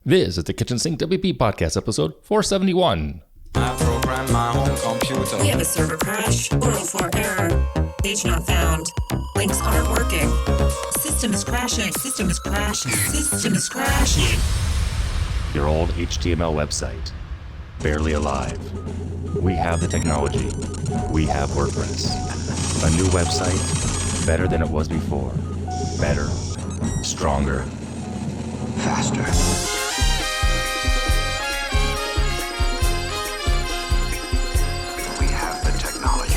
This is the Kitchen Sink WP podcast, episode 471. I program my own computer. We have a server crash, 404 error, page not found, links aren't working, system is crashing, system is crashing, system is crashing. Your old HTML website, barely alive. We have the technology. We have WordPress. A new website, better than it was before. Better, stronger, faster. We have the technology.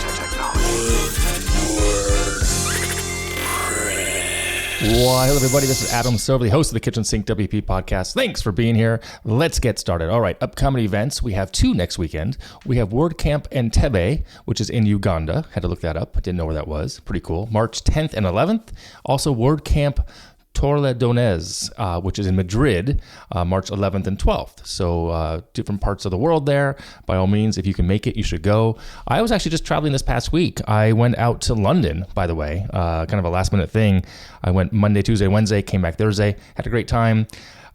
The technology. Well, hello everybody, this is Adam Silver, the host of the Kitchen Sink WP podcast. Thanks for being here. Let's get started. All right, upcoming events. We have two next weekend. We have WordCamp Entebbe, which is in Uganda. Had to look that up. I didn't know where that was. Pretty cool. March 10th and 11th. Also WordCamp Torrelodones, which is in Madrid, March 11th and 12th. So different parts of the world there. By all means, if you can make it, you should go. I was actually just traveling this past week. I went out to London, by the way, kind of a last minute thing. I went Monday, Tuesday, Wednesday, came back Thursday, had a great time.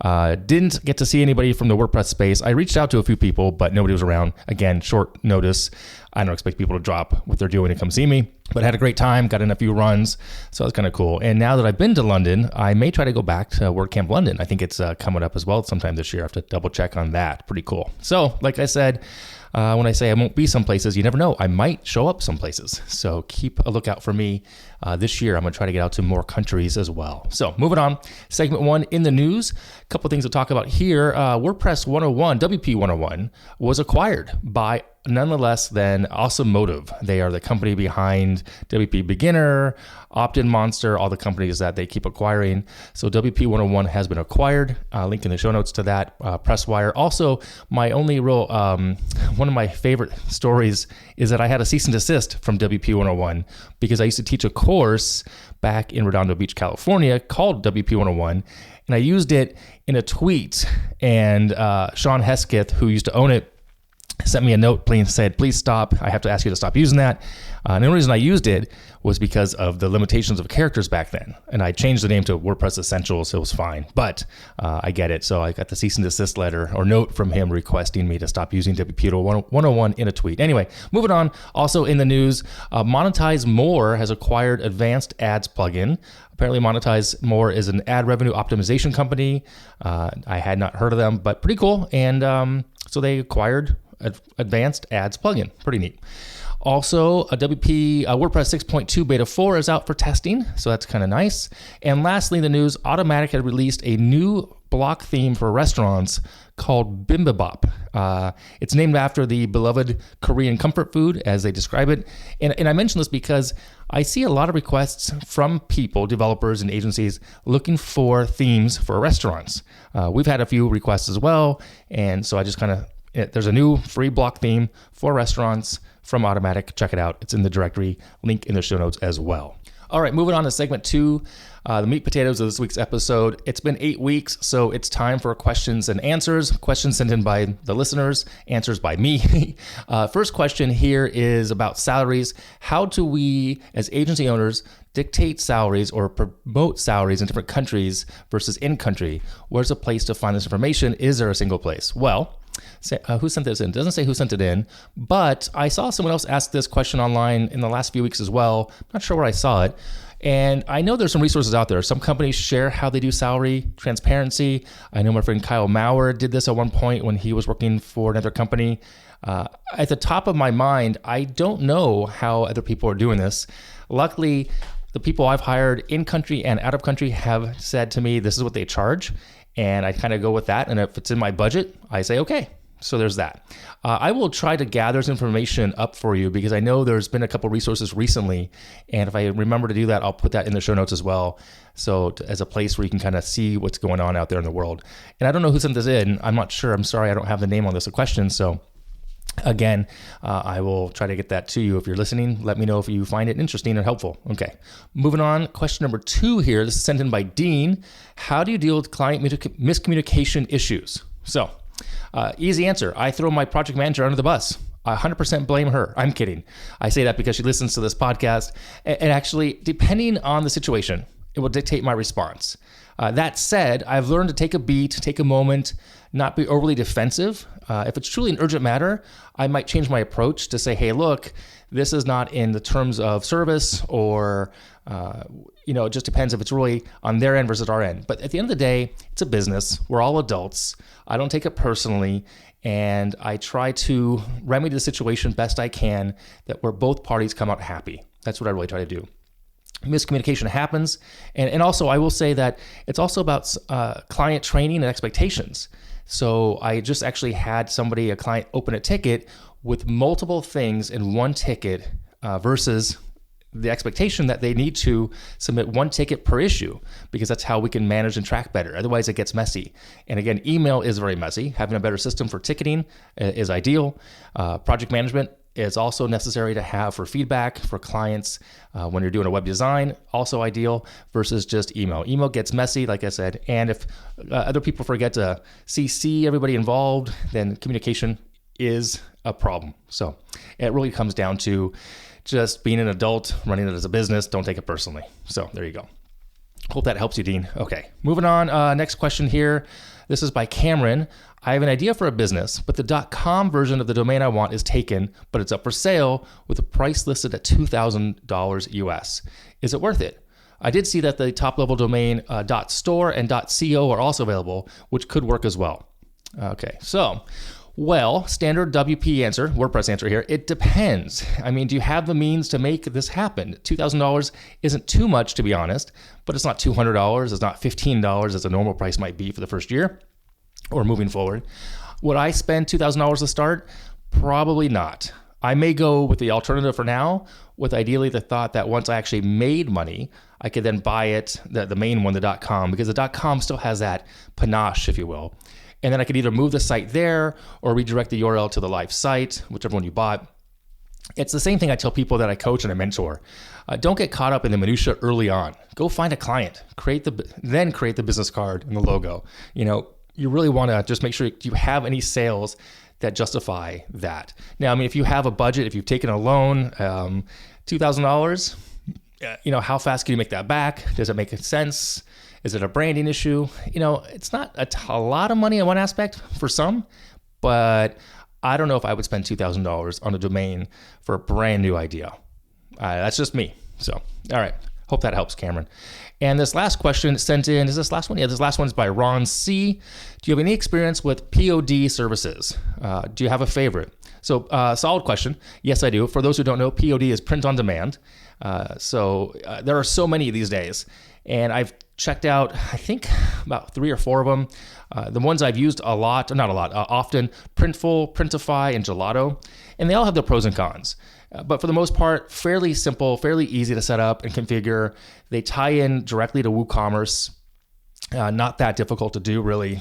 Didn't get to see anybody from the WordPress space. I reached out to a few people, but nobody was around. Again, short notice. I don't expect people to drop what they're doing to come see me, but had a great time, got in a few runs, so that's kind of cool. And now that I've been to London, I may try to go back to WordCamp London. I think it's coming up as well sometime this year. I have to double check on that. Pretty cool. So, like I said, when I say I won't be some places, you never know. I might show up some places. So keep a lookout for me this year. I'm going to try to get out to more countries as well. So moving on, segment one in the news. A couple things to talk about here. WordPress 101, WP 101, was acquired by none less than Automattic. They are the company behind WP Beginner, Opt-in Monster, all the companies that they keep acquiring. So WP 101 has been acquired. Link in the show notes to that. Presswire. Also, my only real, one of my favorite stories is that I had a cease and desist from WP 101 because I used to teach a course back in Redondo Beach, California called WP 101. And I used it in a tweet. And Sean Hesketh, who used to own it, sent me a note, said, please stop. I have to ask you to stop using that. And the only reason I used it was because of the limitations of characters back then. And I changed the name to WordPress Essentials, so it was fine. But I get it. So I got the cease and desist letter or note from him requesting me to stop using WP 101 in a tweet. Anyway, moving on. Also in the news, MonetizeMore has acquired advanced ads plugin. Apparently MonetizeMore is an ad revenue optimization company. I had not heard of them, but pretty cool. And so they acquired advanced ads plugin. Pretty neat. Also, a WordPress 6.2 beta 4 is out for testing, so that's kind of nice. And lastly, in the news, Automattic had released a new block theme for restaurants called Bibimbap. It's named after the beloved Korean comfort food, as they describe it. And I mention this because I see a lot of requests from people, developers and agencies, looking for themes for restaurants. We've had a few requests as well, and so I just kind of, there's a new free block theme for restaurants from Automattic. Check it out. It's in the directory, link in the show notes as well. All right, moving on to segment two, the meat potatoes of this week's episode. It's been 8 weeks, so it's time for questions and answers. Questions sent in by the listeners, answers by me. First question here is about salaries. How do we, as agency owners, dictate salaries or promote salaries in different countries versus in country? Where's a place to find this information? Is there a single place? Well, who sent this in? It doesn't say who sent it in, but I saw someone else ask this question online in the last few weeks as well. I'm not sure where I saw it. And I know there's some resources out there. Some companies share how they do salary transparency. I know my friend Kyle Maurer did this at one point when he was working for another company. At the top of my mind, I don't know how other people are doing this. Luckily, the people I've hired in country and out of country have said to me, this is what they charge. And I kind of go with that. And if it's in my budget, I say, okay. So there's that. I will try to gather this information up for you because I know there's been a couple resources recently. And if I remember to do that, I'll put that in the show notes as well. So as a place where you can kind of see what's going on out there in the world. And I don't know who sent this in. I'm not sure. I'm sorry. I don't have the name on this question. So again, I will try to get that to you. If you're listening, let me know if you find it interesting or helpful. Okay, moving on. Question number 2 here. This is sent in by Dean. How do you deal with client miscommunication issues? So, easy answer. I throw my project manager under the bus. I 100% blame her. I'm kidding. I say that because she listens to this podcast. And actually, depending on the situation, it will dictate my response. That said, I've learned to take a beat, take a moment, not be overly defensive. If it's truly an urgent matter, I might change my approach to say, hey, look, this is not in the terms of service, or, it just depends if it's really on their end versus our end. But at the end of the day, it's a business. We're all adults. I don't take it personally. And I try to remedy the situation best I can, that where both parties come out happy. That's what I really try to do. Miscommunication happens. And also, I will say that it's also about client training and expectations. So I just actually had a client open a ticket with multiple things in one ticket versus the expectation that they need to submit one ticket per issue, because that's how we can manage and track better. Otherwise, it gets messy. And again, email is very messy. Having a better system for ticketing is ideal. Project management is also necessary to have for feedback for clients when you're doing a web design, also ideal, versus just email. Email gets messy, like I said, and if other people forget to CC everybody involved, then communication is a problem. So it really comes down to just being an adult, running it as a business. Don't take it personally. So there you go. Hope that helps you, Dean. Okay, moving on. Next question here. This is by Cameron. I have an idea for a business, but the .com version of the domain I want is taken, but it's up for sale with a price listed at $2,000 US. Is it worth it? I did see that the top level domain .store and .co are also available, which could work as well. Okay, so, well, standard WP answer, WordPress answer here, it depends. I mean, do you have the means to make this happen? $2,000 isn't too much, to be honest, but it's not $200, it's not $15 as a normal price might be for the first year or moving forward. Would I spend $2,000 to start? Probably not. I may go with the alternative for now, with ideally the thought that once I actually made money, I could then buy it, the main one, the .com, because the .com still has that panache, if you will. And then I could either move the site there or redirect the URL to the live site, whichever one you bought. It's the same thing I tell people that I coach and I mentor. Don't get caught up in the minutia early on. Go find a client, then create the business card and the logo. You really want to just make sure you have any sales that justify that. Now, I mean, if you have a budget, if you've taken a loan, $2,000, how fast can you make that back? Does it make sense? Is it a branding issue? It's not a lot of money in one aspect for some, but I don't know if I would spend $2,000 on a domain for a brand new idea. That's just me. So, all right. Hope that helps, Cameron. And this last question sent in, is this last one? Yeah, this last one is by Ron C. Do you have any experience with POD services? Do you have a favorite? So, solid question. Yes, I do. For those who don't know, POD is print on demand. So there are so many these days. And I've checked out, I think, about 3 or 4 of them. The ones I've used often, Printful, Printify, and Gelato. And they all have their pros and cons. But for the most part, fairly simple, fairly easy to set up and configure. They tie in directly to WooCommerce. Not that difficult to do, really.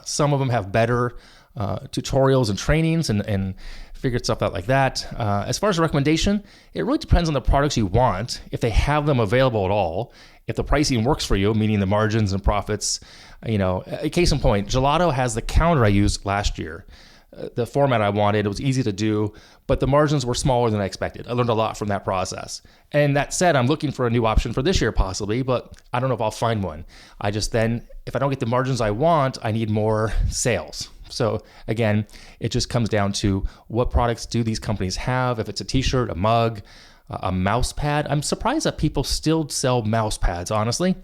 Some of them have better tutorials and trainings and figured stuff out like that. As far as a recommendation, it really depends on the products you want, if they have them available at all, if the pricing works for you, meaning the margins and profits. A case in point, Gelato has the counter I used last year. The format I wanted, it was easy to do, but the margins were smaller than I expected. I learned a lot from that process. And that said, I'm looking for a new option for this year possibly, but I don't know if I'll find one. If I don't get the margins I want, I need more sales. So again, it just comes down to what products do these companies have? If it's a t-shirt, a mug, a mouse pad. I'm surprised that people still sell mouse pads, honestly.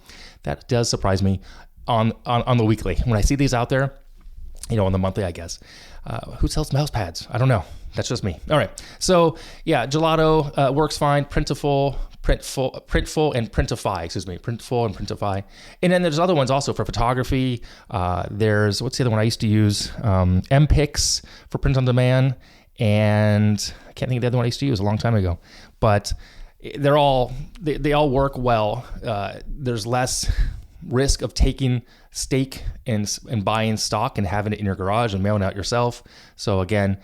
That does surprise me on the weekly. When I see these out there, on the monthly, I guess. Who sells mouse pads? I don't know. That's just me. All right. So yeah, Gelato works fine. Printful, and Printify. Printful and Printify. And then there's other ones also for photography. There's, what's the other one I used to use? MPix for print on demand. And I can't think of the other one I used to use a long time ago. But they all work well. There's less risk of taking stake and buying stock and having it in your garage and mailing it out yourself. So again,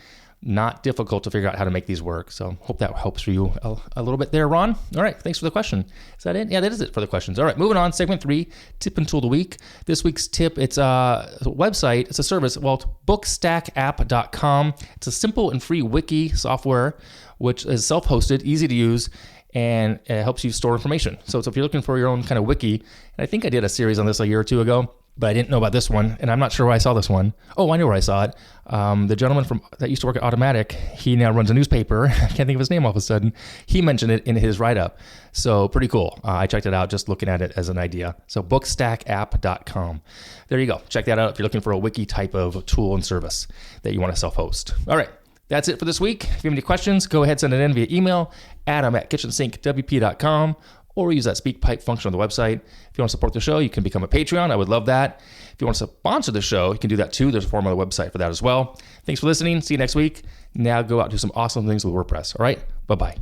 not difficult to figure out how to make these work. So hope that helps for you a little bit there, Ron. All right, thanks for the question. Is that it? Yeah, that is it for the questions. All right, moving on. Segment 3, tip and tool of the week. This week's tip, it's a website, it's a service, it's bookstackapp.com. It's a simple and free wiki software, which is self-hosted, easy to use, and it helps you store information. So if you're looking for your own kind of wiki, and I think I did a series on this a year or two ago, but I didn't know about this one, and I'm not sure where I saw this one. Oh, I know where I saw it. The gentleman that used to work at Automattic, he now runs a newspaper. I can't think of his name all of a sudden. He mentioned it in his write-up. So pretty cool. I checked it out just looking at it as an idea. So bookstackapp.com. There you go. Check that out if you're looking for a wiki type of tool and service that you want to self-host. All right. That's it for this week. If you have any questions, go ahead and send it in via email, adam@kitchensinkwp.com, or use that SpeakPipe function on the website. If you want to support the show, you can become a Patreon. I would love that. If you want to sponsor the show, you can do that too. There's a form on the website for that as well. Thanks for listening. See you next week. Now go out and do some awesome things with WordPress. All right? Bye-bye.